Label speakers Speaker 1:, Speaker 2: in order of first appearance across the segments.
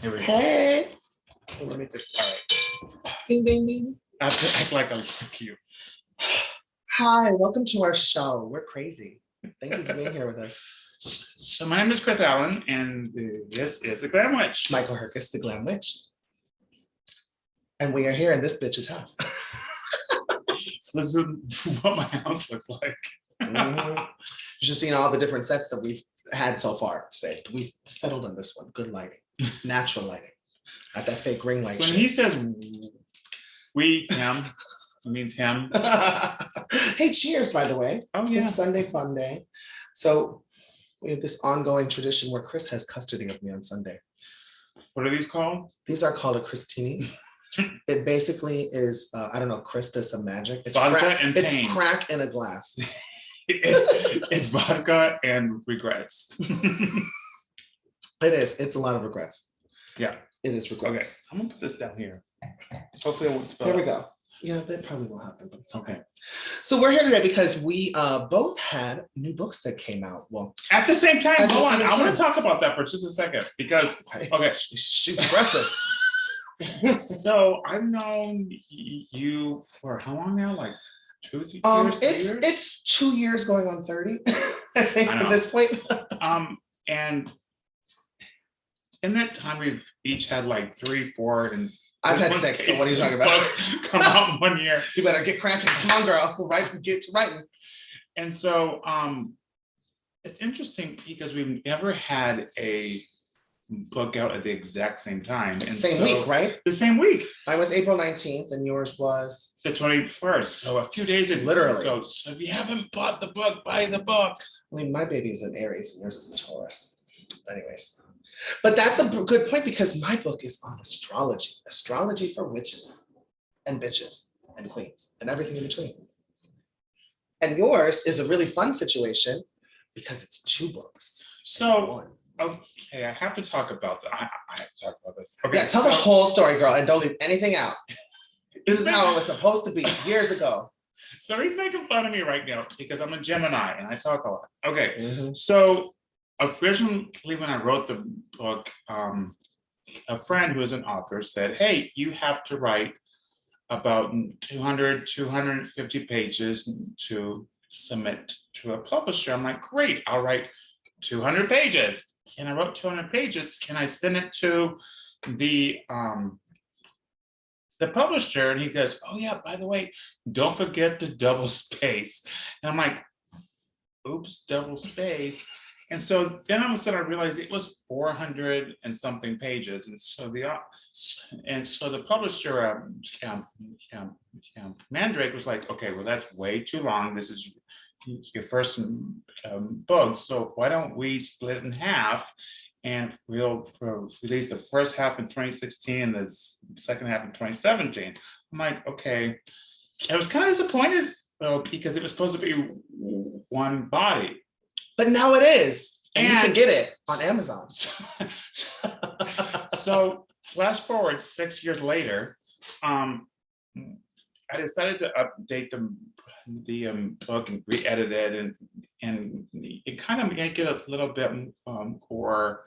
Speaker 1: Here we go.
Speaker 2: Hey.
Speaker 1: Let me just start.
Speaker 2: Ding, ding, ding.
Speaker 1: I have to act like I'm cute.
Speaker 2: Hi, welcome to our show. We're crazy. Thank you for being here with us.
Speaker 1: So my name is Chris Allaun, and this is the Glam Witch.
Speaker 2: Michael Herkus, the Glam Witch. And we are here in this bitch's house.
Speaker 1: So this is what my house looks like.
Speaker 2: Mm-hmm. You should see all the different sets that we've had so far today. We've settled on this one. Good lighting, natural lighting, not that fake ring light.
Speaker 1: When he says we, him, it means him.
Speaker 2: Hey, cheers, by the way.
Speaker 1: Oh, yeah.
Speaker 2: It's Sunday Fun Day. So we have this ongoing tradition where Chris has custody of me on Sunday.
Speaker 1: What are these called?
Speaker 2: These are called a Christini. It basically is, I don't know, Chris does some magic. It's
Speaker 1: vodka
Speaker 2: crack,
Speaker 1: and pain.
Speaker 2: It's crack in a glass.
Speaker 1: It's vodka and regrets.
Speaker 2: It is. It's a lot of regrets.
Speaker 1: Yeah.
Speaker 2: It is regrets.
Speaker 1: Okay, I'm gonna put this down here. Hopefully it won't spill.
Speaker 2: There we go. Yeah, that probably will happen, but it's okay. So we're here today because we both had new books that came out. Well,
Speaker 1: at the same time,
Speaker 2: I
Speaker 1: want to talk about that for just a second because okay,
Speaker 2: she's aggressive.
Speaker 1: So I've known you for how long now? Like 2 years?
Speaker 2: It's 2 years going on 30. I think at this point.
Speaker 1: And in that time we've each had like 3, 4, and
Speaker 2: I've had 6. So what are you talking about?
Speaker 1: Come out in 1 year.
Speaker 2: You better get cracking. Come on, girl. Right, get to writing.
Speaker 1: And so it's interesting because we've never had a book out at the exact same time. And
Speaker 2: same week, right?
Speaker 1: The same week.
Speaker 2: Mine was April 19th and yours was
Speaker 1: the 21st. So a few days ago.
Speaker 2: Literally.
Speaker 1: So if you haven't bought the book, buy the book.
Speaker 2: I mean, my baby's an Aries and yours is a Taurus. Anyways. But that's a good point because my book is on astrology. Astrology for witches and bitches and queens and everything in between. And yours is a really fun situation because it's 2 books.
Speaker 1: So,
Speaker 2: one.
Speaker 1: Okay, I have to talk about that. I have to talk about this. Okay,
Speaker 2: yeah, tell the whole story, girl, and don't leave anything out. This is how it was supposed to be years ago.
Speaker 1: So he's making fun of me right now because I'm a Gemini and I talk a lot. Okay, So originally when I wrote the book, a friend who is an author said, hey, you have to write about 250 pages to submit to a publisher. I'm like, great, I'll write 200 pages. Can I write 200 pages? Can I send it to the publisher? And he goes, oh yeah, by the way, don't forget the double space. And I'm like, oops, double space. And so then all of a sudden I realized it was 400 and something pages. And so the publisher, Mandrake, was like, okay, well, that's way too long. This is your first book. So why don't we split it in half and we'll release the first half in 2016 and the second half in 2017. I'm like, okay. I was kind of disappointed because it was supposed to be one body. But now it is, and you can get it on Amazon. So flash forward 6 years later, I decided to update the book and re-edit it and it kind of make it a little bit for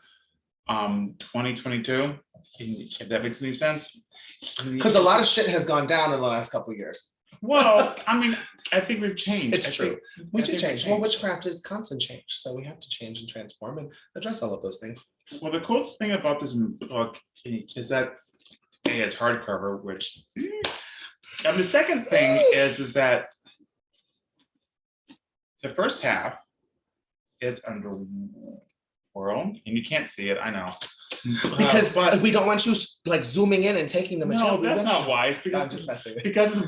Speaker 1: 2022. If that makes any sense. Because a lot of shit has gone down in the last couple of years. Well, I mean, I think we've changed. It's true. We do change. Well, witchcraft is constant change. So we have to change and transform and address all of those things. Well, the cool thing about this book is that it's hardcover, which, and the second thing is that the first half is Underworld, and you can't see it, I know. Because but we don't want you like zooming in and taking the material. No, that's not wise. Because, I'm just messing with because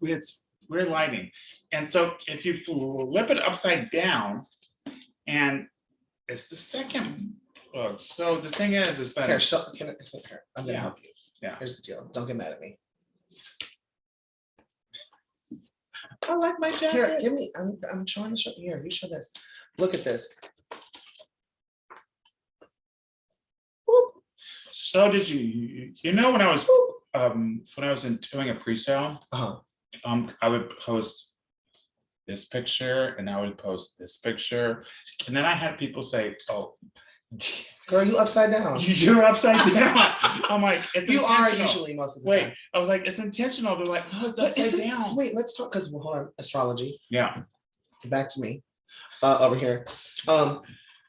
Speaker 1: it's weird lighting. And so if you flip it upside down, and it's the second book. So the thing is that here, I'm gonna help you. Yeah. Here's the deal. Don't get mad at me. I like my jacket. Here, give me. I'm trying to show you. Here, you show this. Look at this. So did you know when I was doing a pre-sale, I would post this picture and I would post this picture, and then I had people say, oh,
Speaker 2: Girl, you upside down.
Speaker 1: You're upside down. I'm like, it's
Speaker 2: You are
Speaker 1: intentional.
Speaker 2: usually most of the time.
Speaker 1: Wait, I was like, it's intentional. They're like, no, it's
Speaker 2: But
Speaker 1: upside
Speaker 2: isn't,
Speaker 1: down.
Speaker 2: wait, let's talk, because hold on, astrology.
Speaker 1: Yeah.
Speaker 2: Back to me. Over here.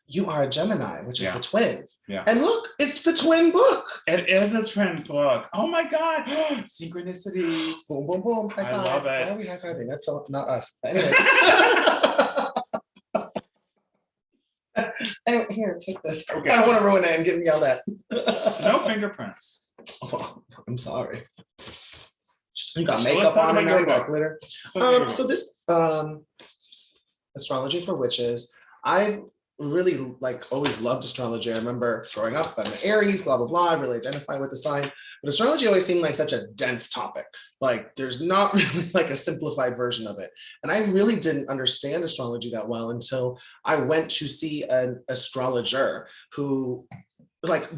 Speaker 2: You are a Gemini, which is the twins.
Speaker 1: Yeah.
Speaker 2: And look, it's the twin book.
Speaker 1: It is a twin book. Oh my God. Synchronicities.
Speaker 2: Boom, boom, boom. High five.
Speaker 1: I love it.
Speaker 2: Why are we high fiving? That's so, not us. But anyways. Anyway, here, take this.
Speaker 1: Okay.
Speaker 2: I don't want to ruin it and get me yelled at.
Speaker 1: No fingerprints.
Speaker 2: Oh, I'm sorry. You got
Speaker 1: So
Speaker 2: makeup
Speaker 1: let's talk
Speaker 2: on and
Speaker 1: about
Speaker 2: now
Speaker 1: your
Speaker 2: you got
Speaker 1: book.
Speaker 2: glitter. So this Astrology for Witches, I've really always loved astrology. I remember growing up, I'm an Aries, blah, blah, blah. I really identify with the sign. But astrology always seemed like such a dense topic. Like there's not really like a simplified version of it. And I really didn't understand astrology that well until I went to see an astrologer who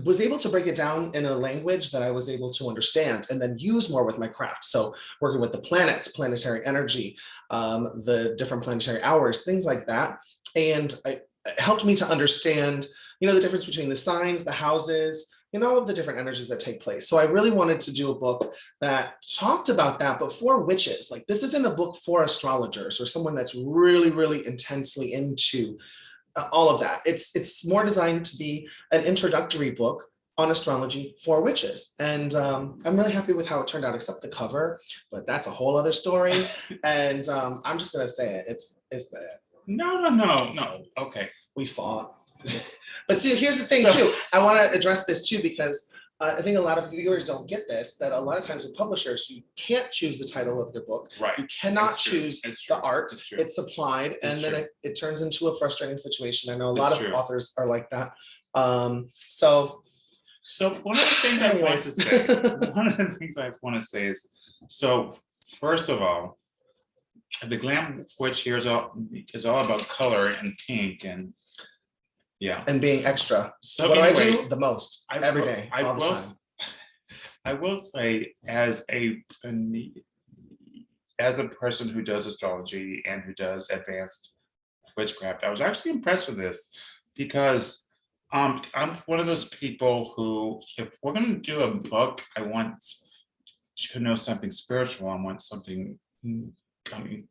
Speaker 2: was able to break it down in a language that I was able to understand and then use more with my craft. So working with the planets, planetary energy, the different planetary hours, things like that. And it helped me to understand, the difference between the signs, the houses, all of the different energies that take place. So I really wanted to do a book that talked about that, but for witches. Like this isn't a book for astrologers or someone that's really, really intensely into all of that. It's more designed to be an introductory book on astrology for witches. And I'm really happy with how it turned out, except the cover, but that's a whole other story. And I'm just gonna say it, it's bad.
Speaker 1: No. Okay.
Speaker 2: We fought. But see, here's the thing too. I want to address this too, because I think a lot of viewers don't get this, that a lot of times with publishers, you can't choose the title of your book.
Speaker 1: Right.
Speaker 2: You cannot choose the art. It's supplied, and
Speaker 1: It's
Speaker 2: then
Speaker 1: true.
Speaker 2: it turns into a frustrating situation. I know a
Speaker 1: It's
Speaker 2: lot of
Speaker 1: true.
Speaker 2: authors are like that. So
Speaker 1: one of the things I want to say, is, so first of all, the Glam Witch here is all about color and pink and
Speaker 2: and being extra.
Speaker 1: So
Speaker 2: what
Speaker 1: anyway,
Speaker 2: do I do? The most every day, all the time.
Speaker 1: I will say, as a person who does astrology and who does advanced witchcraft, I was actually impressed with this because I'm one of those people who, if we're going to do a book, I want to know something spiritual. I want something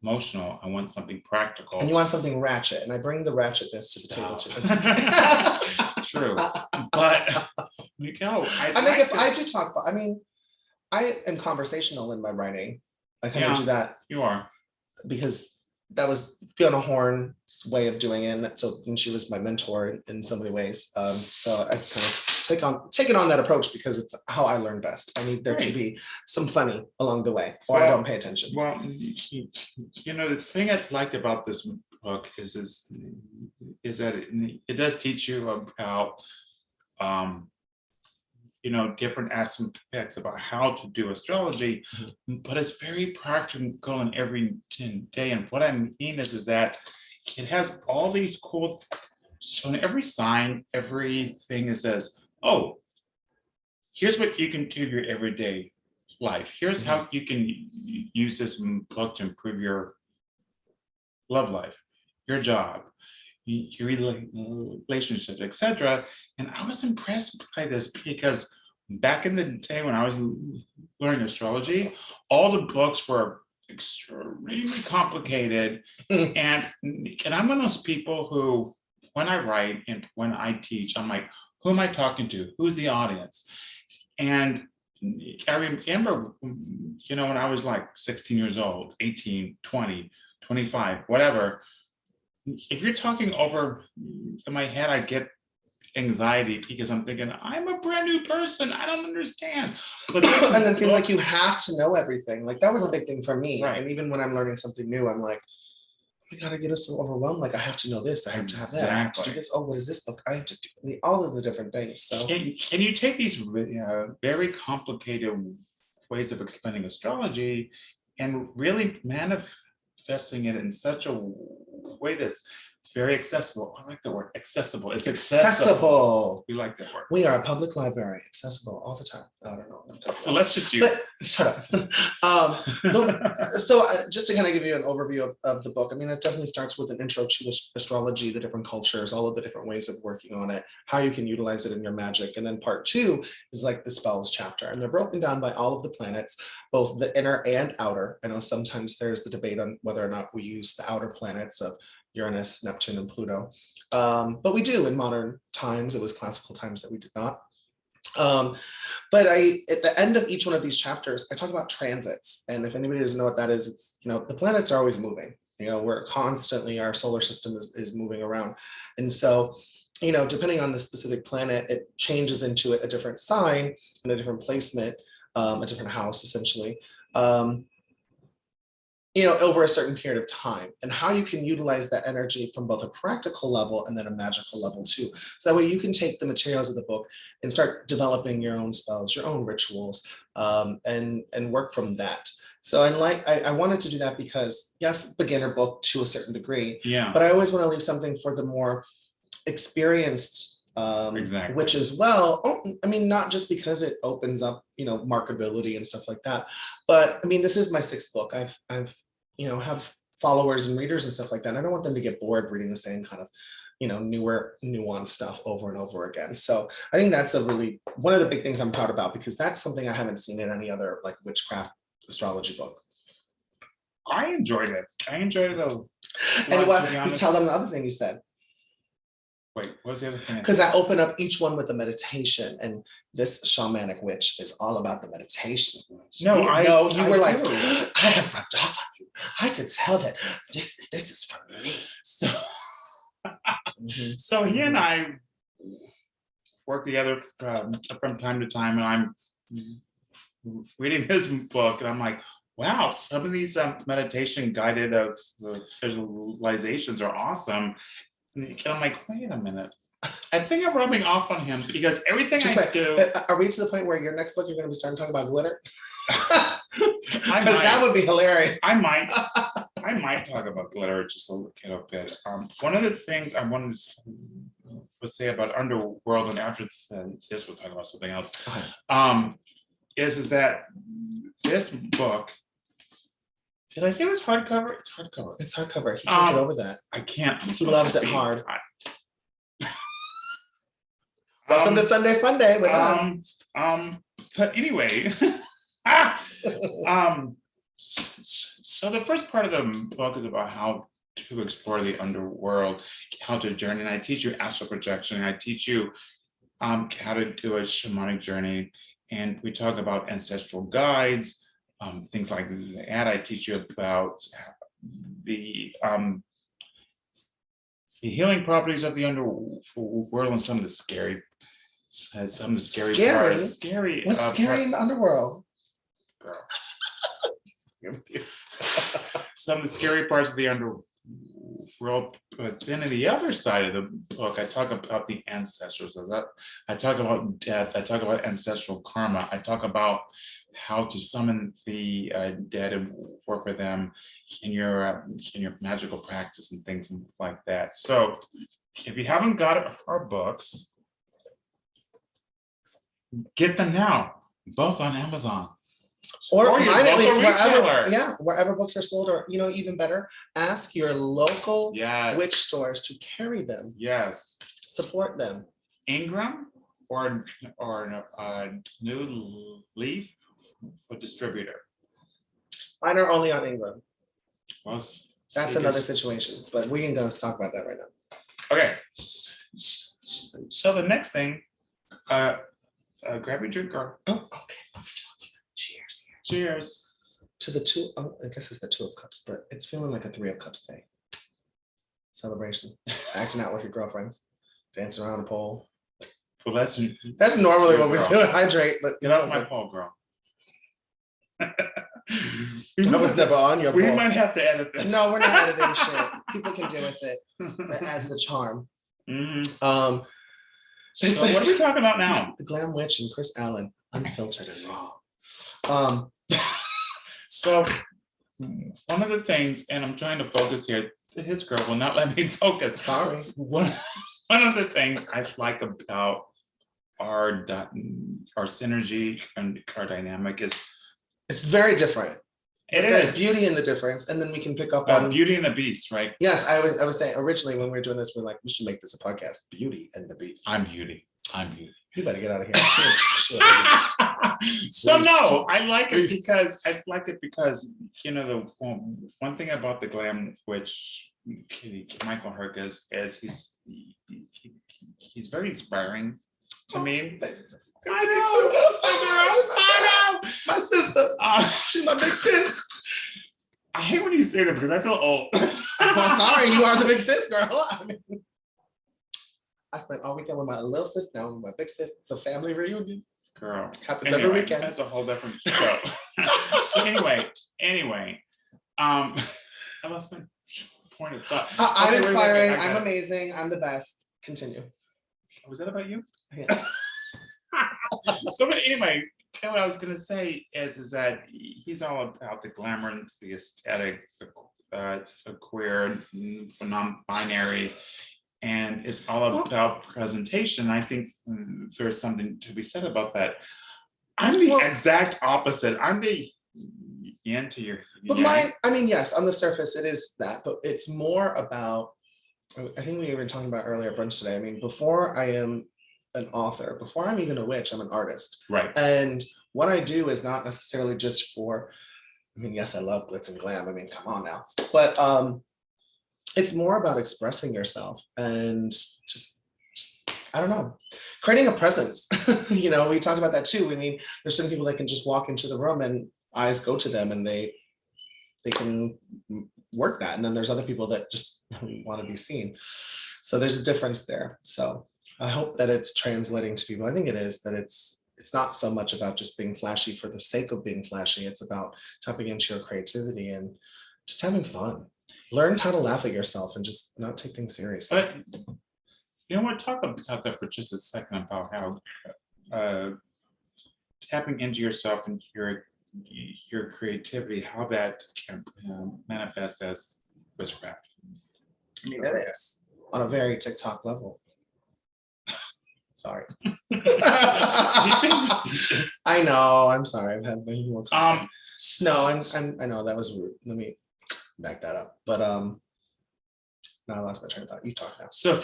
Speaker 1: emotional. I want something practical.
Speaker 2: And you want something ratchet, and I bring the ratchetness to the table too.
Speaker 1: True, but
Speaker 2: I do talk about. I am conversational in my writing. I kind of do that.
Speaker 1: You are,
Speaker 2: because that was Fiona Horn's way of doing it. And she was my mentor in so many ways. So I kind of taken on that approach because it's how I learn best. I need there to be some funny along the way, or I don't pay attention.
Speaker 1: Well, the thing I liked about this book is that it does teach you about different aspects about how to do astrology, but it's very practical in every day. And what I mean is that it has all these cool, so in every sign, everything it says, oh, here's what you can do in your everyday life. Here's how you can use this book to improve your love life, your job, your relationships, etc. And I was impressed by this because back in the day when I was learning astrology, all the books were extremely complicated. and I'm one of those people who, when I write and when I teach, I'm like, who am I talking to? Who's the audience? And I remember, when I was like 16 years old, 18, 20, 25, whatever, if you're talking over in my head, I get anxiety because I'm thinking, I'm a brand new person. I don't understand. But
Speaker 2: and then feel like you have to know everything. Like that was a big thing for me.
Speaker 1: Right.
Speaker 2: And even when I'm learning something new, I'm like, oh my God, I get so overwhelmed. Like I have to know this. I have to have that. I have to do this. Oh, what is this book? I have to do all of the different things. So
Speaker 1: can you take these very complicated ways of explaining astrology and really manifesting it in such a way that's It's very accessible. I like the word accessible. It's
Speaker 2: Accessible.
Speaker 1: We like that word.
Speaker 2: We are a public library, accessible all the time. I don't know.
Speaker 1: So let's just use.
Speaker 2: But shut up. Just to kind of give you an overview of the book, I mean, it definitely starts with an intro to astrology, the different cultures, all of the different ways of working on it, how you can utilize it in your magic. And then part 2 is like the spells chapter. And they're broken down by all of the planets, both the inner and outer. I know sometimes there's the debate on whether or not we use the outer planets of Uranus, Neptune, and Pluto. But we do in modern times. It was classical times that we did not. But at the end of each one of these chapters, I talk about transits. And if anybody doesn't know what that is, it's, the planets are always moving. We're constantly, our solar system is moving around. And so, depending on the specific planet, it changes into a different sign and a different placement, a different house, essentially. Over a certain period of time, and how you can utilize that energy from both a practical level and then a magical level too. So that way you can take the materials of the book and start developing your own spells, your own rituals, and work from that. So I wanted to do that because, yes, beginner book to a certain degree,
Speaker 1: yeah,
Speaker 2: but I always want to leave something for the more experienced
Speaker 1: exactly.
Speaker 2: which as well, I mean, not just because it opens up, marketability and stuff like that, but I mean, this is my 6th book. I've have followers and readers and stuff like that. And I don't want them to get bored reading the same kind of, newer, nuanced stuff over and over again. So I think that's one of the big things I'm proud about, because that's something I haven't seen in any other like witchcraft astrology book.
Speaker 1: I enjoyed it. And
Speaker 2: what you tell them the other thing you said.
Speaker 1: Wait, what was the other thing?
Speaker 2: Because I open up each one with a meditation, and this shamanic witch is all about the meditation.
Speaker 1: No,
Speaker 2: you were like, I have rubbed off on you. I could tell that this is for me. So,
Speaker 1: so he and I work together from time to time, and I'm reading his book, and I'm like, wow, some of these meditation guided visualizations are awesome. And I'm like, wait a minute. I think I'm rubbing off on him because everything do.
Speaker 2: Are we to the point where your next book you're going to be starting to talk about glitter? Because that would be hilarious.
Speaker 1: I might talk about glitter just a little bit. One of the things I wanted to say about Underworld, and after this we'll talk about something else.
Speaker 2: Okay.
Speaker 1: Is that this book? Did I say it was hardcover? It's hardcover.
Speaker 2: It's hardcover. He can't get over that.
Speaker 1: I can't.
Speaker 2: He loves it hard. Welcome to Sunday Fun Day with us.
Speaker 1: But anyway, so the first part of the book is about how to explore the underworld, how to journey, and I teach you astral projection, and I teach you how to do a shamanic journey, and we talk about ancestral guides. Things like that. I teach you about the healing properties of the underworld and some of the scary parts. Scary.
Speaker 2: What's scary in the underworld?
Speaker 1: Girl. Some of the scary parts of the underworld. But then in the other side of the book, I talk about the ancestors. I talk about death. I talk about ancestral karma. I talk about how to summon the dead and work with them in your magical practice and things like that. So if you haven't got our books, get them now, both on Amazon.
Speaker 2: Or mine, at least
Speaker 1: retailer.
Speaker 2: wherever books are sold, or even better, ask your local
Speaker 1: Yes.
Speaker 2: witch stores to carry them.
Speaker 1: Yes.
Speaker 2: Support them.
Speaker 1: Ingram or New Leaf for distributor.
Speaker 2: Mine are only on Ingram.
Speaker 1: Well,
Speaker 2: that's another situation, but we can go talk about that right now.
Speaker 1: Okay. So the next thing, grab your drink, girl.
Speaker 2: Oh, okay. Cheers.
Speaker 1: Cheers.
Speaker 2: To the 2, I guess it's the 2 of cups, but it's feeling like a 3 of cups thing. Celebration. Acting out with your girlfriends. Dancing around a pole.
Speaker 1: Well, that's
Speaker 2: normally what we do. Hydrate, but
Speaker 1: get off my pole, girl.
Speaker 2: I was never on your pole.
Speaker 1: We might have to edit this.
Speaker 2: No, we're not editing shit. People can deal with it. That adds the charm.
Speaker 1: Mm-hmm. So what are we talking about now?
Speaker 2: The Glam Witch and Chris Allaun, unfiltered and raw.
Speaker 1: So one of the things, and I'm trying to focus here, his girl will not let me focus.
Speaker 2: Sorry.
Speaker 1: One of the things I like about our synergy and our dynamic is
Speaker 2: It's very different. There's
Speaker 1: is
Speaker 2: beauty in the difference, and then we can pick up on
Speaker 1: Beauty and the Beast, right?
Speaker 2: Yes, I was saying originally when we were doing this, we're like, we should make this a podcast, Beauty and the Beast.
Speaker 1: I'm beauty.
Speaker 2: You better get out of here. Sure.
Speaker 1: So no, I like it because the one thing about the Glam, which Michael Herkus is he's very inspiring to me. I know.
Speaker 2: My sister. She's my big sis.
Speaker 1: I hate when you say that because I feel old.
Speaker 2: Well, sorry, you are the big sis, girl. I spent all weekend with my little sis, now with my big sis. It's a family reunion.
Speaker 1: Girl.
Speaker 2: Happens every weekend.
Speaker 1: That's a whole different show. So anyway, I lost my point of thought.
Speaker 2: I'm
Speaker 1: Okay,
Speaker 2: inspiring,
Speaker 1: wait,
Speaker 2: I'm amazing, I'm the best. Continue.
Speaker 1: Was that about you?
Speaker 2: Yeah.
Speaker 1: So but anyway, what I was gonna say is that he's all about the glamour, the aesthetic, for queer, for non-binary, and it's all about presentation. I think there's something to be said about that. I'm the exact opposite. I'm the yin to your
Speaker 2: But
Speaker 1: yang.
Speaker 2: yes, on the surface it is that, but it's more about, I think we were talking about earlier brunch today. I mean, before I am an author, before I'm even a witch, I'm an artist.
Speaker 1: Right.
Speaker 2: And what I do is not necessarily just for, yes, I love glitz and glam. I mean, come on now. But it's more about expressing yourself and just I don't know, creating a presence. We talked about that too. I mean, there's some people that can just walk into the room and eyes go to them and they can work that. And then there's other people that just want to be seen. So there's a difference there. So I hope that it's translating to people. I think it is, that it's not so much about just being flashy for the sake of being flashy. It's about tapping into your creativity and just having fun. Learn how to laugh at yourself and just not take things seriously.
Speaker 1: But you know what? Talk about that for just a second about how tapping into yourself and your creativity, how that can manifest as witchcraft.
Speaker 2: I mean, it is on a very TikTok level. Sorry. I know. I'm sorry. I've had many more content. No, I know that was rude. Let me back that up. But now I lost my train of thought. You talk now.
Speaker 1: So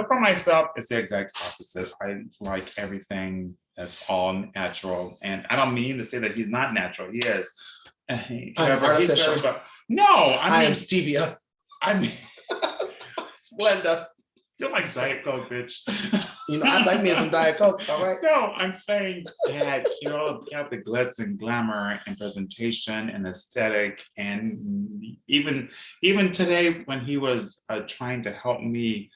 Speaker 1: for myself, it's the exact opposite. I like everything that's all natural, and I don't mean to say that he's not natural. He is.
Speaker 2: I'm artificial.
Speaker 1: No, I
Speaker 2: am stevia.
Speaker 1: I mean,
Speaker 2: Splenda.
Speaker 1: You're like Diet Coke, bitch.
Speaker 2: I like me some Diet Coke, all right?
Speaker 1: No, I'm saying that you're all about the glitz and glamour and presentation and aesthetic. And even today, when he was trying to help me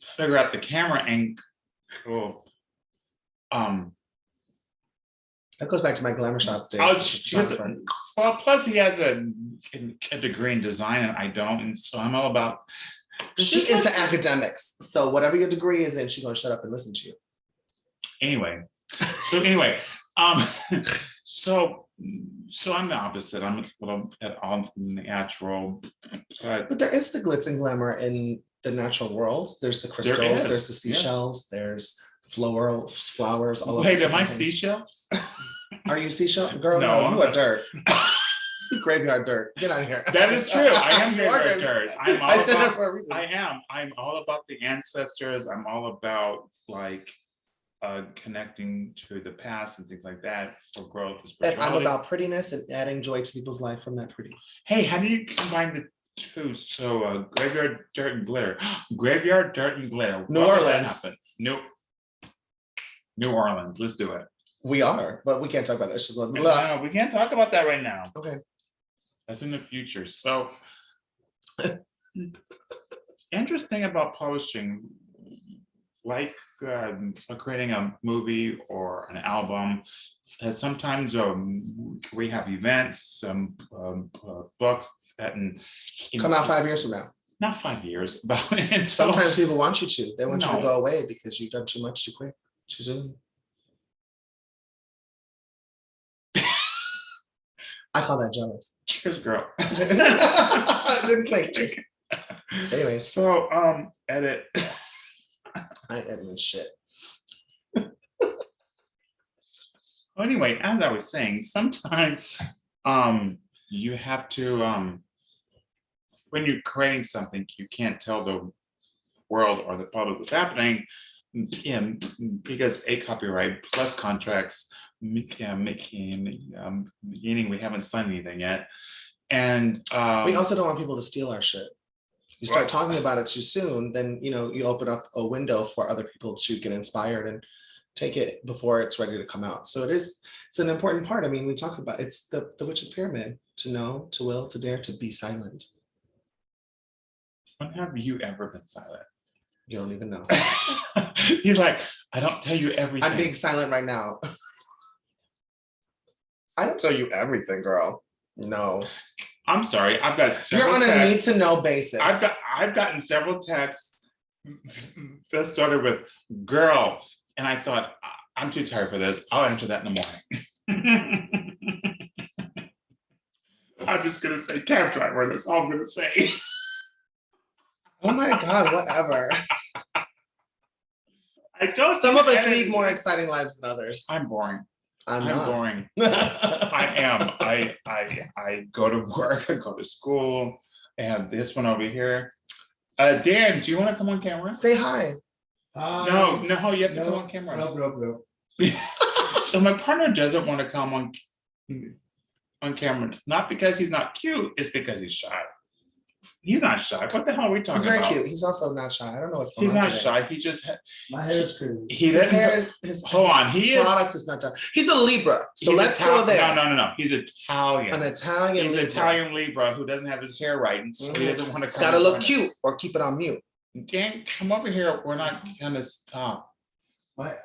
Speaker 1: figure out the camera angle,
Speaker 2: that goes back to my glamour shots days.
Speaker 1: Well, plus he has a degree in design and I don't, and so I'm all about.
Speaker 2: She's into academics, so whatever your degree is in, she's gonna shut up and listen to you.
Speaker 1: Anyway, so I'm the opposite. I'm a little bit all natural,
Speaker 2: but there is the glitz and glamour in the natural world. There's the crystals, there's the seashells, there's flowers. All
Speaker 1: wait, am I seashells?
Speaker 2: Are you seashell girl?
Speaker 1: No,
Speaker 2: you are dirt. Graveyard dirt. Get out of here.
Speaker 1: That is true. I am graveyard dirt.
Speaker 2: I said that for a reason.
Speaker 1: I am. I'm all about the ancestors. I'm all about connecting to the past and things like that for growth.
Speaker 2: And I'm about prettiness and adding joy to people's life from that pretty.
Speaker 1: Hey, how do you combine the two? So graveyard dirt and glitter. Graveyard dirt and glitter.
Speaker 2: New Orleans.
Speaker 1: New Orleans. Let's do it.
Speaker 2: We are, but we can't talk about that.
Speaker 1: No, we can't talk about that right now.
Speaker 2: Okay.
Speaker 1: That's in the future. So interesting about publishing, like creating a movie or an album. Sometimes we have events, books that
Speaker 2: come out 5 years from now.
Speaker 1: Not 5 years, but
Speaker 2: sometimes people want you to. They want you to go away because you've done too much too quick, too soon. I call that jealous.
Speaker 1: Cheers, girl.
Speaker 2: Didn't clink. Anyways,
Speaker 1: So edit.
Speaker 2: I ain't editing shit.
Speaker 1: Anyway, as I was saying, sometimes you have to when you're creating something, you can't tell the world or the public what's happening, because a copyright plus contracts, meaning we haven't signed anything yet. And
Speaker 2: we also don't want people to steal our shit. You start talking about it too soon, then you open up a window for other people to get inspired and take it before it's ready to come out. So it's an important part. I mean, we talk about it's the witch's pyramid: to know, to will, to dare, to be silent.
Speaker 1: When have you ever been silent?
Speaker 2: You don't even know.
Speaker 1: He's like, I don't tell you everything.
Speaker 2: I'm being silent right now. I don't tell you everything, girl. No.
Speaker 1: I'm sorry. I've got several
Speaker 2: You're on
Speaker 1: texts.
Speaker 2: a need to know basis.
Speaker 1: I've gotten several texts that started with "girl," and I thought, I'm too tired for this. I'll answer that in the morning. I'm just gonna say cab driver. That's all I'm gonna say.
Speaker 2: Oh my God, whatever.
Speaker 1: I told
Speaker 2: Some of us lead more exciting lives than others.
Speaker 1: I'm boring.
Speaker 2: I'm
Speaker 1: not boring. I am. I go to work, I go to school, and this one over here. Dan, do you want to come on camera?
Speaker 2: Say hi.
Speaker 1: No, you have to come on camera.
Speaker 3: No.
Speaker 1: So my partner doesn't want to come on camera, not because he's not cute, it's because he's shy. He's not shy. What the hell are we talking about?
Speaker 2: He's very cute. He's also not shy. I don't know what's going on.
Speaker 1: He's not
Speaker 2: today.
Speaker 1: shy. He just
Speaker 3: My hair is crazy.
Speaker 1: His hair
Speaker 2: is
Speaker 1: hold on.
Speaker 2: His product is not done. He's a Libra. So let's go there.
Speaker 1: No. He's Italian.
Speaker 2: An Italian.
Speaker 1: He's
Speaker 2: Libra.
Speaker 1: Italian Libra who doesn't have his hair right, and so he doesn't want to.
Speaker 2: It's got to look cute or keep it on mute.
Speaker 1: Dan, come over here. We're not gonna stop.
Speaker 3: I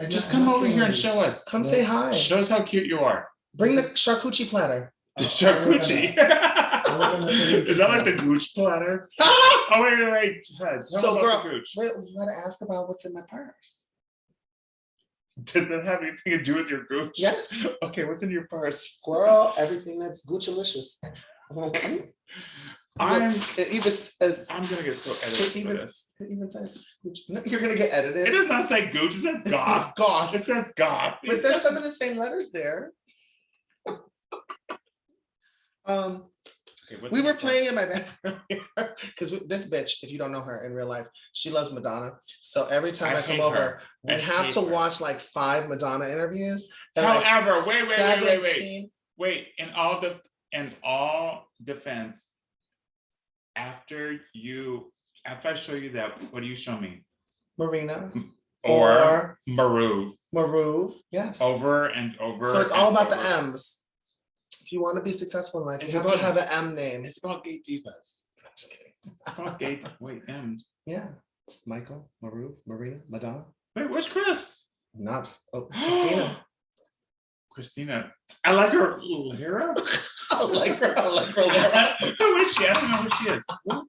Speaker 1: Just come over here and show us.
Speaker 2: Come say hi.
Speaker 1: Show us how cute you are.
Speaker 2: Bring the charcuterie platter.
Speaker 1: The charcuterie. Is that like the gooch platter? Oh wait.
Speaker 2: So girl, wait, you gotta ask about what's in my purse.
Speaker 1: Does that have anything to do with your gooch?
Speaker 2: Yes.
Speaker 1: Okay, what's in your purse?
Speaker 2: Girl, everything that's Gucci-licious. It even says,
Speaker 1: I'm gonna get so edited for this.
Speaker 2: It even says Gucci. No, you're gonna get edited.
Speaker 1: It does not say gooch, it says goth.
Speaker 2: Goth.
Speaker 1: It says goth.
Speaker 2: But there's some of the same letters there.
Speaker 1: Okay,
Speaker 2: we were playing in my background because this bitch, if you don't know her in real life, she loves Madonna. So every time I come over, we have to watch like 5 Madonna interviews.
Speaker 1: However,
Speaker 2: like
Speaker 1: wait. In all defense, after I show you that, what do you show me?
Speaker 2: Marina
Speaker 1: or Maru.
Speaker 2: Yes.
Speaker 1: Over and over.
Speaker 2: So it's all about the M's. If you want to be successful in life, you have to have an M name.
Speaker 1: It's about gay divas. I'm just kidding. It's about gay. Wait, M's.
Speaker 2: Yeah. Michael, Maru, Marina, Madonna.
Speaker 1: Wait, where's Chris?
Speaker 2: Not Christina.
Speaker 1: Christina. I like her Lyra.
Speaker 2: I like her Lyra.
Speaker 1: Who is she? I don't know who she is.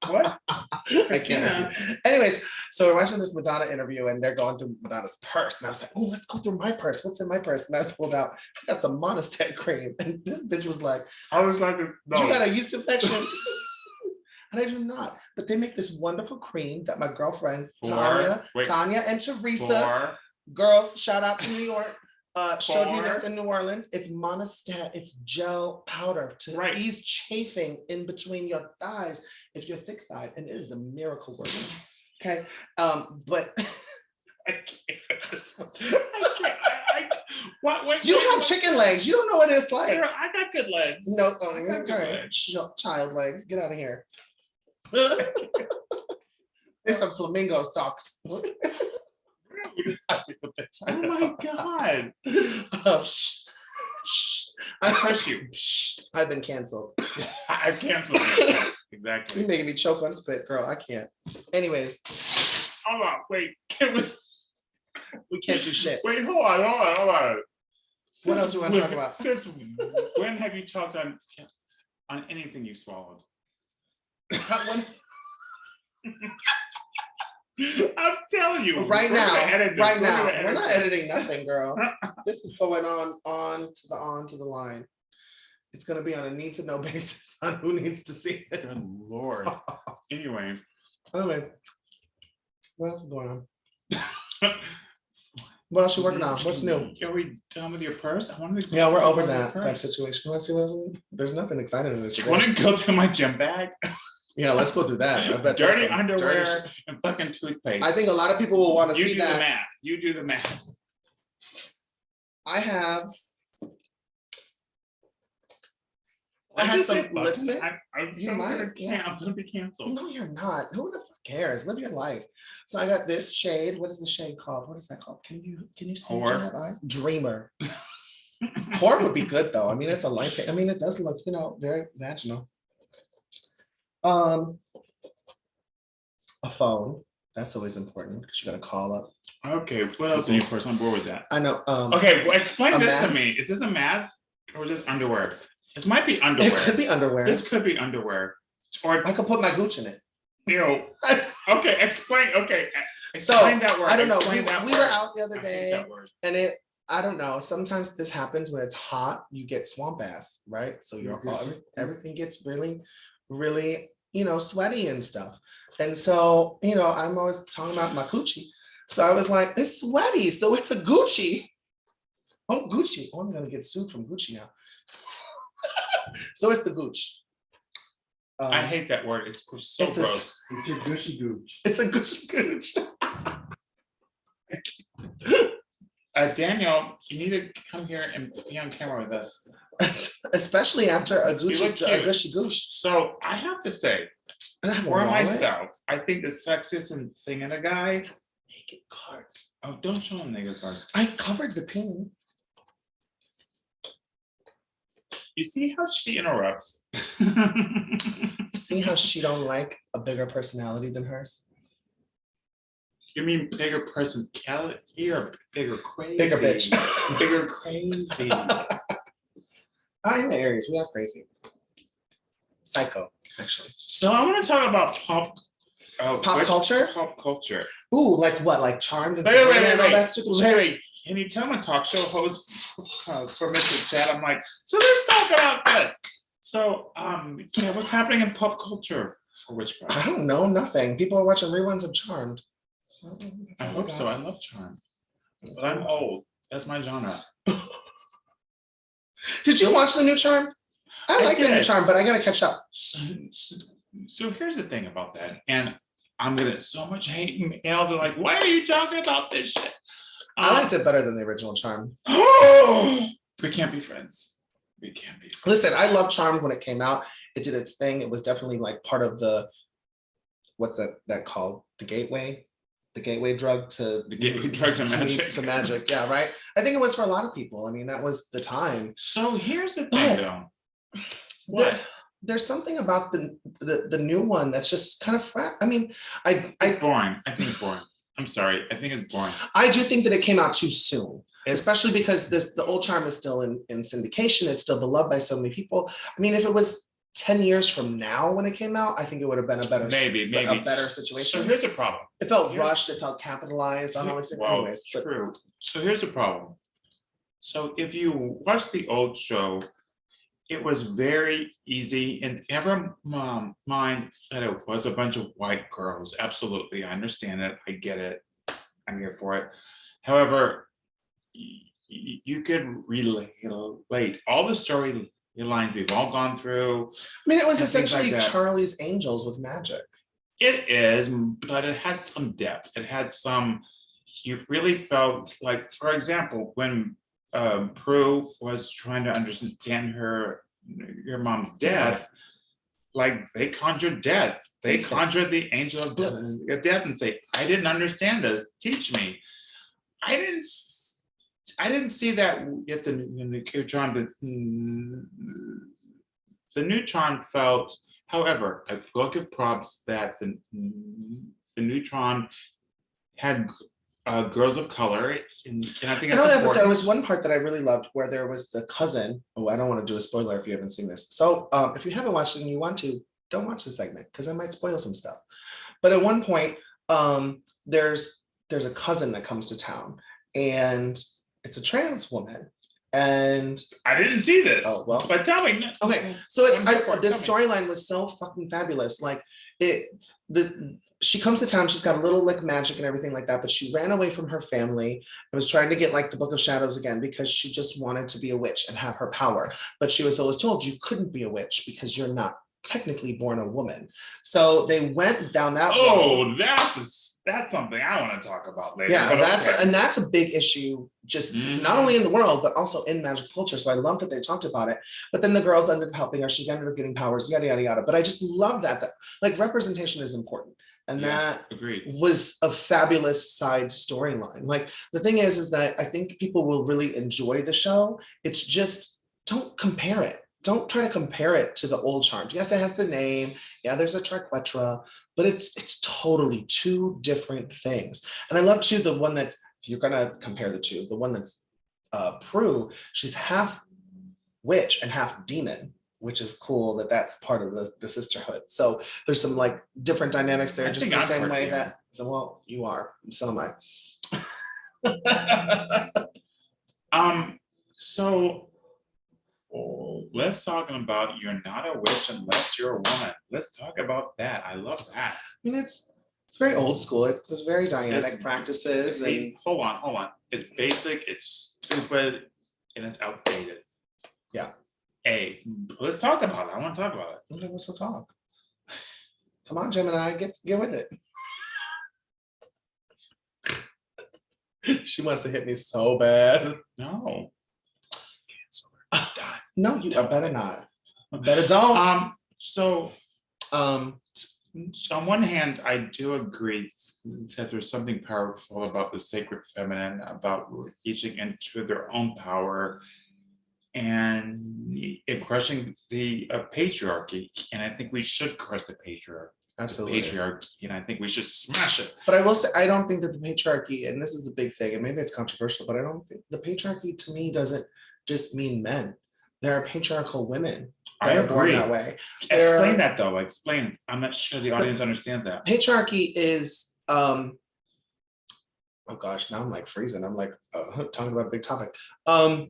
Speaker 1: What?
Speaker 2: I can't. Anyways, so we're watching this Madonna interview and they're going through Madonna's purse. And I was like, oh, let's go through my purse. What's in my purse? And I pulled out, I got some Monistat cream. And this bitch was like,
Speaker 1: I was like, no.
Speaker 2: You got a yeast infection? And I do not. But they make this wonderful cream that my girlfriends, Tanya and Teresa, girls, shout out to New York, showed me this in New Orleans. It's Monistat. It's gel powder to ease chafing in between your thighs if you're thick-thighed, and it is a miracle working. Okay, but
Speaker 1: I can't. What?
Speaker 2: You have chicken legs. You don't know what it's like.
Speaker 1: Girl, I got good legs.
Speaker 2: No, child legs. Get out of here. There's some flamingo socks.
Speaker 1: Oh my God.
Speaker 2: I
Speaker 1: crush you.
Speaker 2: I've been canceled.
Speaker 1: I've canceled. Yes, exactly.
Speaker 2: You're making me choke on spit, girl. I can't. Anyways.
Speaker 1: Hold on. Wait.
Speaker 2: We can't do shit.
Speaker 1: Wait, hold on.
Speaker 2: What else do you want to talk about?
Speaker 1: Since when have you talked on anything you swallowed? I'm telling you.
Speaker 2: Right now. We're not editing nothing, girl. This is going on to the line. It's going to be on a need to know basis on who needs to see it.
Speaker 1: Good Lord. Anyway.
Speaker 2: Anyway, what else is going on? What else you working on? What's new?
Speaker 1: Are we done with your purse? I wanted to
Speaker 2: Yeah, we're over
Speaker 1: with your
Speaker 2: that
Speaker 1: purse.
Speaker 2: situation. You want to see what's in? There's nothing exciting in this.
Speaker 1: Do you want to go through my gym bag?
Speaker 2: Yeah, let's go do that. I bet there's
Speaker 1: Dirty
Speaker 2: some
Speaker 1: underwear
Speaker 2: dirty shit.
Speaker 1: and fucking toothpaste.
Speaker 2: I think a lot of people will want to
Speaker 1: You
Speaker 2: see
Speaker 1: do the
Speaker 2: that.
Speaker 1: math. You do the math.
Speaker 2: I have
Speaker 1: Why'd you say
Speaker 2: some
Speaker 1: fucking?
Speaker 2: lipstick.
Speaker 1: I'm
Speaker 2: You
Speaker 1: so
Speaker 2: might,
Speaker 1: gonna
Speaker 2: yeah.
Speaker 1: I'm gonna be canceled.
Speaker 2: No, you're not. Who the fuck cares? Live your life. So I got this shade. What is the shade called? What is that called? Can you see? Do you
Speaker 1: Whore.
Speaker 2: have eyes? Dreamer. Whore would be good though. I mean, it's a light. I mean, it does look, very vaginal. A phone. That's always important because you got to call up.
Speaker 1: Okay, what else in your purse? I'm bored with that.
Speaker 2: I know.
Speaker 1: Okay, well, explain
Speaker 2: a
Speaker 1: this to
Speaker 2: mask.
Speaker 1: me. Is this a mask or is this underwear? This might be
Speaker 2: It
Speaker 1: underwear.
Speaker 2: could be underwear.
Speaker 1: This could be underwear. Or
Speaker 2: I could put my gooch in it.
Speaker 1: ew. Okay, explain. Okay,
Speaker 2: So
Speaker 1: explain that word.
Speaker 2: I don't know.
Speaker 1: Explain that
Speaker 2: We were
Speaker 1: word.
Speaker 2: out the other
Speaker 1: I hate
Speaker 2: day,
Speaker 1: that word.
Speaker 2: and I don't know. Sometimes this happens when it's hot. You get swamp ass, right? So everything gets really, really, sweaty and stuff. And so, I'm always talking about my coochie. So I was like, it's sweaty, so it's a Gucci. Oh, Gucci. Oh, I'm gonna get sued from Gucci now. So it's the gooch.
Speaker 1: I hate that word. It's so
Speaker 2: it's a-
Speaker 1: gross.
Speaker 3: It's your gushy gooch.
Speaker 2: It's a Gucci gooch.
Speaker 1: Daniel, you need to come here and be on camera with us.
Speaker 2: Especially after a
Speaker 1: You
Speaker 2: Gucci,
Speaker 1: look
Speaker 2: a
Speaker 1: cute.
Speaker 2: Gushy gooch.
Speaker 1: So I have to say,
Speaker 2: And I have a
Speaker 1: for
Speaker 2: wallet.
Speaker 1: myself, I think the sexiest thing in a guy.
Speaker 2: Naked cards.
Speaker 1: Oh, don't show him naked cards.
Speaker 2: I covered the pin.
Speaker 1: You see how she interrupts.
Speaker 2: See how she don't like a bigger personality than hers?
Speaker 1: You mean bigger personality or bigger crazy?
Speaker 2: Bigger bitch.
Speaker 1: Bigger crazy.
Speaker 2: I'm the Aries. We are crazy. Psycho, actually.
Speaker 1: So I want to talk about pop
Speaker 2: culture?
Speaker 1: Pop culture.
Speaker 2: Ooh, like what? Like Charmed and
Speaker 1: Wait,
Speaker 2: Sabrina and all that stupid shit?
Speaker 1: wait. Can you tell my talk show host for Mr. Chad? I'm like, so let's talk about this. So, what's happening in pop culture for witchcraft?
Speaker 2: I don't know, nothing. People are watching reruns of Charmed. So, that's
Speaker 1: I
Speaker 2: all
Speaker 1: hope
Speaker 2: got.
Speaker 1: so. I love Charm, but I'm old. That's my genre.
Speaker 2: Did you watch the new Charmed? I like the new
Speaker 1: did.
Speaker 2: Charmed, but I gotta catch up.
Speaker 1: So here's the thing about that, and I'm gonna so much hate mail. They're like, why are you talking about this shit?
Speaker 2: I liked it better than the original Charmed.
Speaker 1: We can't be friends. We can't be friends.
Speaker 2: Listen, I loved Charmed when it came out. It did its thing. It was definitely like part of the, what's that called? The gateway drug to
Speaker 1: The gateway drug to magic.
Speaker 2: To magic, yeah, right. I think it was for a lot of people. I mean, that was the time.
Speaker 1: So here's the thing,
Speaker 2: But
Speaker 1: though. What?
Speaker 2: There's something about the new one that's just kind of I mean,
Speaker 1: It's boring. I think it's boring. I'm sorry. I think it's boring.
Speaker 2: I do think that it came out too soon,
Speaker 1: It's-
Speaker 2: especially because the old Charm is still in syndication. It's still beloved by so many people. I mean, if it was 10 years from now when it came out, I think it would have been a better
Speaker 1: Maybe
Speaker 2: a better situation.
Speaker 1: So here's a problem.
Speaker 2: It felt rushed. It felt capitalized on all these things.
Speaker 1: Well,
Speaker 2: Anyways, but
Speaker 1: true. So here's the problem. So if you watch the old show, it was very easy, and never mind that it was a bunch of white girls. Absolutely, I understand it. I get it. I'm here for it. However, you could relate all the storylines we've all gone through.
Speaker 2: I mean, it was
Speaker 1: and things
Speaker 2: essentially
Speaker 1: like that.
Speaker 2: Charlie's Angels with magic.
Speaker 1: It is, but it had some depth. It had some. You really felt like, for example, when Prue was trying to understand your mom's death, like they conjured death. They conjured the angel of death and say, "I didn't understand this. Teach me." I didn't see that yet. The neutron, the neutron felt. However, I will give props that the neutron had girls of color, and I think
Speaker 2: I know
Speaker 1: that's
Speaker 2: that, but there
Speaker 1: important.
Speaker 2: was one part that I really loved where there was the cousin. Oh, I don't want to do a spoiler if you haven't seen this. So if you haven't watched it and you want to, don't watch the segment because I might spoil some stuff. But at one point, there's a cousin that comes to town, and it's a trans woman, And
Speaker 1: I didn't see this.
Speaker 2: Oh, well.
Speaker 1: But tell me.
Speaker 2: okay, so it's this
Speaker 1: Tell me.
Speaker 2: storyline was so fucking fabulous. Like she comes to town, she's got a little like magic and everything like that, but she ran away from her family and was trying to get like the Book of Shadows again because she just wanted to be a witch and have her power. But she was always told you couldn't be a witch because you're not technically born a woman. So they went down that road.
Speaker 1: Oh, that's something I want to talk about later.
Speaker 2: Yeah,
Speaker 1: but
Speaker 2: that's a big issue, just not only in the world, but also in magic culture. So I love that they talked about it. But then the girls ended up helping her. She ended up getting powers, yada, yada, yada. But I just love that like representation is important. And that was a fabulous side storyline. Like the thing is that I think people will really enjoy the show. It's just, don't compare it. Don't try to compare it to the old Charmed. Yes, it has the name. Yeah, there's a Triquetra, but it's totally two different things. And I love too the one that's, if you're gonna compare the two, the one that's Prue, she's half witch and half demon, which is cool that that's part of the sisterhood. So there's some like different dynamics there, just the same way that, so, well, you are, so am
Speaker 1: I. So let's talk about you're not a witch unless you're a woman. Let's talk about that. I love that.
Speaker 2: I mean, it's very old school. It's very dynamic practices. And
Speaker 1: hold on. It's basic, it's stupid, and it's outdated.
Speaker 2: Yeah.
Speaker 1: Hey, let's talk about it. I want to talk about it.
Speaker 2: Okay, let's talk. Come on, Gemini, get with it. She wants to hit me so bad.
Speaker 1: No.
Speaker 2: No, you better not. Better don't.
Speaker 1: So on one hand, I do agree that there's something powerful about the sacred feminine, about reaching into their own power and crushing the patriarchy. And I think we should crush the patriarchy.
Speaker 2: Absolutely.
Speaker 1: Patriarchy, and I think we should smash it.
Speaker 2: But I will say, I don't think that the patriarchy, and this is the big thing, and maybe it's controversial, but I don't think the patriarchy to me doesn't just mean men. There are patriarchal women that are born that way.
Speaker 1: Explain that though. Explain. I'm not sure the audience understands that.
Speaker 2: Patriarchy is, oh gosh, now I'm like freezing. I'm like talking about a big topic. To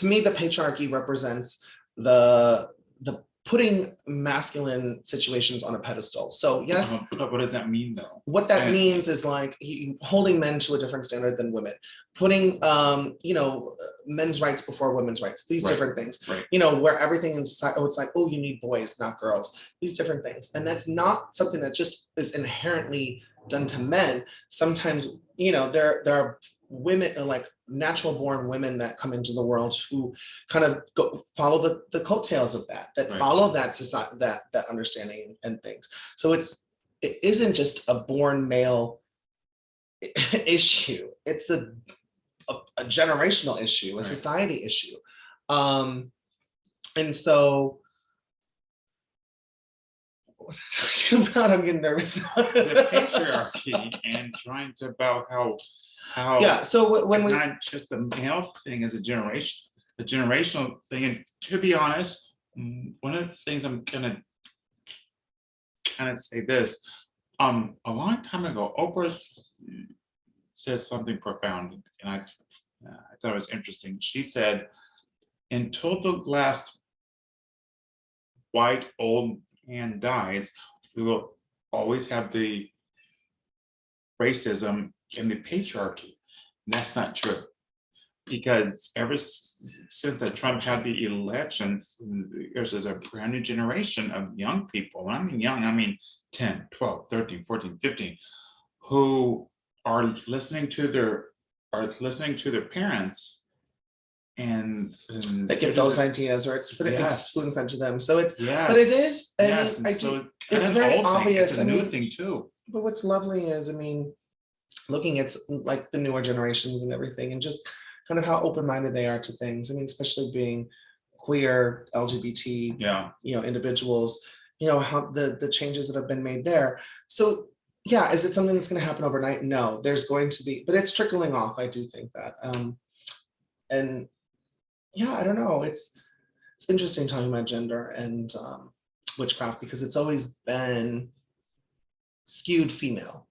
Speaker 2: me, the patriarchy represents the putting masculine situations on a pedestal. So yes.
Speaker 1: What does that mean though?
Speaker 2: What that means is like holding men to a different standard than women, putting men's rights before women's rights, these different things, where everything in society, it's like, oh, you need boys, not girls, these different things. And that's not something that just is inherently done to men. Sometimes, there are women, like natural born women that come into the world who kind of follow the coattails of that follow that society, that understanding and things. So it isn't just a born male issue. It's a generational issue, a society issue. And so what was I talking about? I'm getting nervous.
Speaker 1: The patriarchy and trying to about how
Speaker 2: so when
Speaker 1: it's not just the male thing as a generational thing. And to be honest, one of the things I'm gonna kind of say this, a long time ago, Oprah says something profound, and I thought it was interesting. She said, until the last white old man dies, we will always have the racism and the patriarchy. And that's not true, because ever since that Trump had the elections, there's a brand new generation of young people. I mean young, I mean 10, 12, 13, 14, 15, who are listening to their parents, and
Speaker 2: they get those ideas, or it's spoon fed to them. So it's but it is, it's very obvious.
Speaker 1: It's a new thing too.
Speaker 2: But what's lovely is, looking at like the newer generations and everything, and just kind of how open-minded they are to things. Especially being queer, LGBT, individuals, how the changes that have been made there. So yeah, is it something that's going to happen overnight? No, there's going to be, but it's trickling off. I do think that. And yeah, I don't know. It's interesting talking about gender and witchcraft, because it's always been skewed female.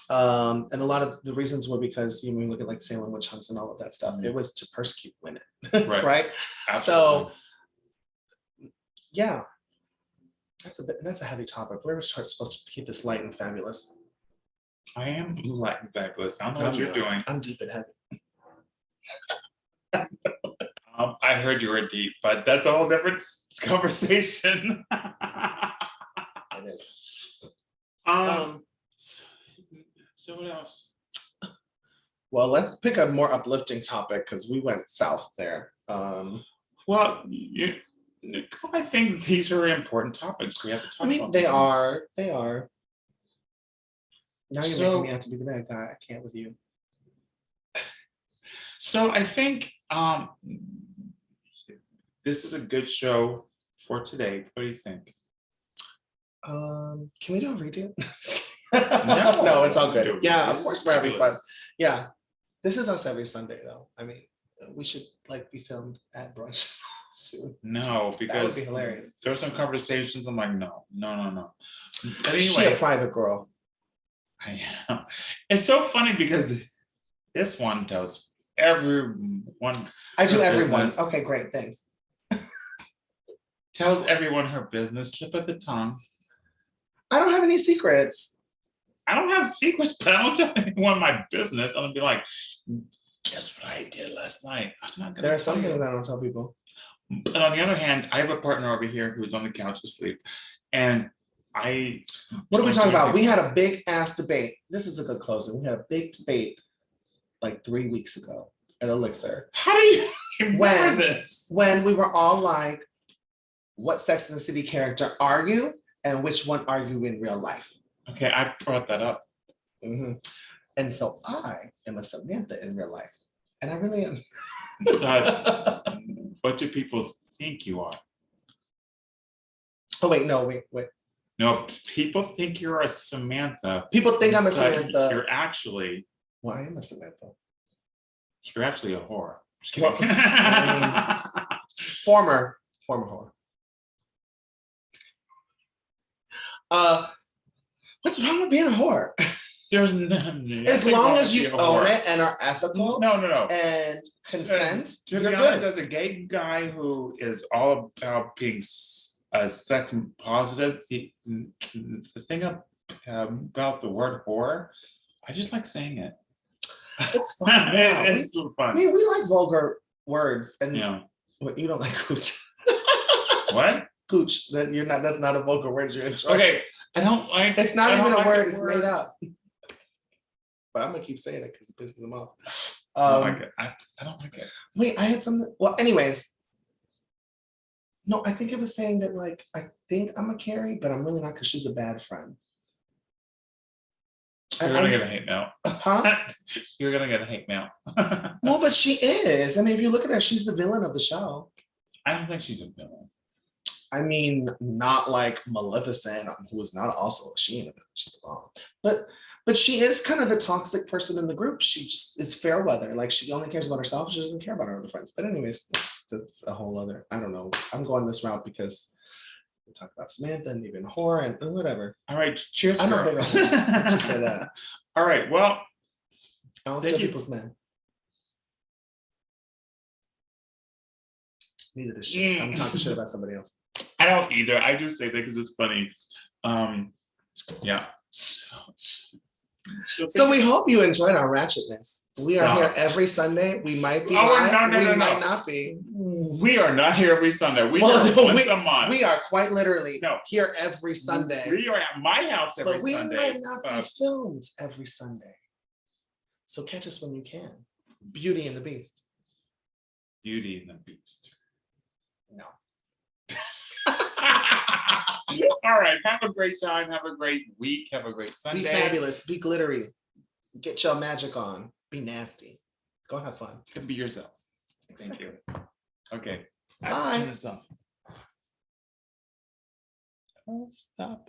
Speaker 2: And a lot of the reasons were because you look at like Salem witch hunts and all of that stuff. It was to persecute women,
Speaker 1: Right.
Speaker 2: right?
Speaker 1: Absolutely.
Speaker 2: So yeah, that's a heavy topic. We're supposed to keep this light and fabulous.
Speaker 1: I am light and fabulous. I don't know what you're doing.
Speaker 2: I'm deep and heavy.
Speaker 1: I heard you were deep, but that's a whole different conversation.
Speaker 2: It is.
Speaker 1: So what else?
Speaker 2: Well, let's pick a more uplifting topic because we went south there.
Speaker 1: Well, I think these are important topics. We have to talk about.
Speaker 2: They are. They are. Now you're making me have to be the bad guy. I can't with you.
Speaker 1: So I think this is a good show for today. What do you think?
Speaker 2: Can we do a redo?
Speaker 1: No,
Speaker 2: No, it's all good. Yeah, of
Speaker 1: This
Speaker 2: course
Speaker 1: is
Speaker 2: we're having fun.
Speaker 1: fabulous.
Speaker 2: Yeah, this is us every Sunday though. I mean, we should like be filmed at brunch soon.
Speaker 1: No, because
Speaker 2: be hilarious.
Speaker 1: there are some conversations. I'm like, no. But
Speaker 2: Is she a
Speaker 1: anyway,
Speaker 2: private girl?
Speaker 1: I am. It's so funny because this one does everyone.
Speaker 2: I do
Speaker 1: her
Speaker 2: everyone.
Speaker 1: business.
Speaker 2: Okay, great, thanks.
Speaker 1: Tells everyone her business, slip of the tongue.
Speaker 2: I don't have any secrets.
Speaker 1: I don't have secrets, but I don't tell anyone my business. I'm gonna be like, guess what I did last night? I'm not gonna
Speaker 2: There are
Speaker 1: tell
Speaker 2: some
Speaker 1: you.
Speaker 2: things I don't tell people.
Speaker 1: But on the other hand, I have a partner over here who's on the couch asleep. And I
Speaker 2: What are we talking about? We had a big ass debate. This is a good closing. We had a big debate like 3 weeks ago at Elixir.
Speaker 1: How do you remember this?
Speaker 2: When we were all like, what Sex and the City character are you? And which one are you in real life?
Speaker 1: Okay, I brought that up.
Speaker 2: And so I am a Samantha in real life. And I really am.
Speaker 1: What do people think you are?
Speaker 2: Oh, wait, no, wait.
Speaker 1: No, people think you're a Samantha.
Speaker 2: People think I'm a
Speaker 1: but
Speaker 2: Samantha.
Speaker 1: You're actually
Speaker 2: Well, I am a Samantha.
Speaker 1: a whore. Just
Speaker 2: Well,
Speaker 1: kidding.
Speaker 2: I Former whore. What's wrong with being a whore?
Speaker 1: There's none.
Speaker 2: As long as you own it and are ethical
Speaker 1: No.
Speaker 2: and consent,
Speaker 1: To
Speaker 2: you're
Speaker 1: be honest,
Speaker 2: good.
Speaker 1: as a gay guy who is all about being sex positive, the thing about the word whore, I just like saying it.
Speaker 2: It's fun. Yeah.
Speaker 1: It's fun.
Speaker 2: I mean, we like vulgar words, and
Speaker 1: Yeah.
Speaker 2: what, you don't like cooch.
Speaker 1: What?
Speaker 2: Cooch. That's not a vulgar word you enjoy.
Speaker 1: Okay. I don't like.
Speaker 2: It's not
Speaker 1: I
Speaker 2: even
Speaker 1: don't
Speaker 2: a
Speaker 1: like
Speaker 2: word.
Speaker 1: the
Speaker 2: It's
Speaker 1: word.
Speaker 2: made up. But I'm gonna keep saying it because it pisses them off.
Speaker 1: I don't like it. I don't like it.
Speaker 2: Wait, I had something. Well, anyways. No, I think it was saying that like I think I'm a Carrie, but I'm really not because she's a bad friend.
Speaker 1: You're gonna get a hate mail.
Speaker 2: Huh?
Speaker 1: You're gonna get a hate mail.
Speaker 2: No, but she is. I mean, if you look at her, she's the villain of the show.
Speaker 1: I don't think she's a villain.
Speaker 2: I mean, not like Maleficent, who is not also she ain't a villain. She's wrong. But she is kind of the toxic person in the group. She just is fair weather. Like she only cares about herself. She doesn't care about her other friends. But anyways, that's a whole other. I don't know. I'm going this route because we talk about Samantha and even whore and whatever.
Speaker 1: All right, cheers.
Speaker 2: I'm
Speaker 1: girl.
Speaker 2: a bigger horse. Let's just say that.
Speaker 1: All right, well,
Speaker 2: I don't
Speaker 1: thank
Speaker 2: steal
Speaker 1: you.
Speaker 2: people's men. Neither does she. I'm talking shit about somebody else.
Speaker 1: I don't either. I just say that because it's funny. Yeah.
Speaker 2: So we hope you enjoyed our ratchetness. We are here every Sunday. We might be live. We might not be.
Speaker 1: We are not here every Sunday. We
Speaker 2: Well,
Speaker 1: are
Speaker 2: no,
Speaker 1: once a month.
Speaker 2: We are quite literally
Speaker 1: No.
Speaker 2: here every Sunday.
Speaker 1: We are at my house every
Speaker 2: But we
Speaker 1: Sunday.
Speaker 2: might not be filmed every Sunday. So catch us when you can. Beauty and the Beast.
Speaker 1: Beauty and the Beast.
Speaker 2: No.
Speaker 1: All right. Have a great time. Have a great week. Have a great Sunday.
Speaker 2: Be fabulous. Be glittery. Get your magic on. Be nasty. Go have fun.
Speaker 1: And be yourself.
Speaker 2: Exactly.
Speaker 1: Thank you. Okay.
Speaker 2: Bye.
Speaker 1: Let's turn this off. Oh, stop.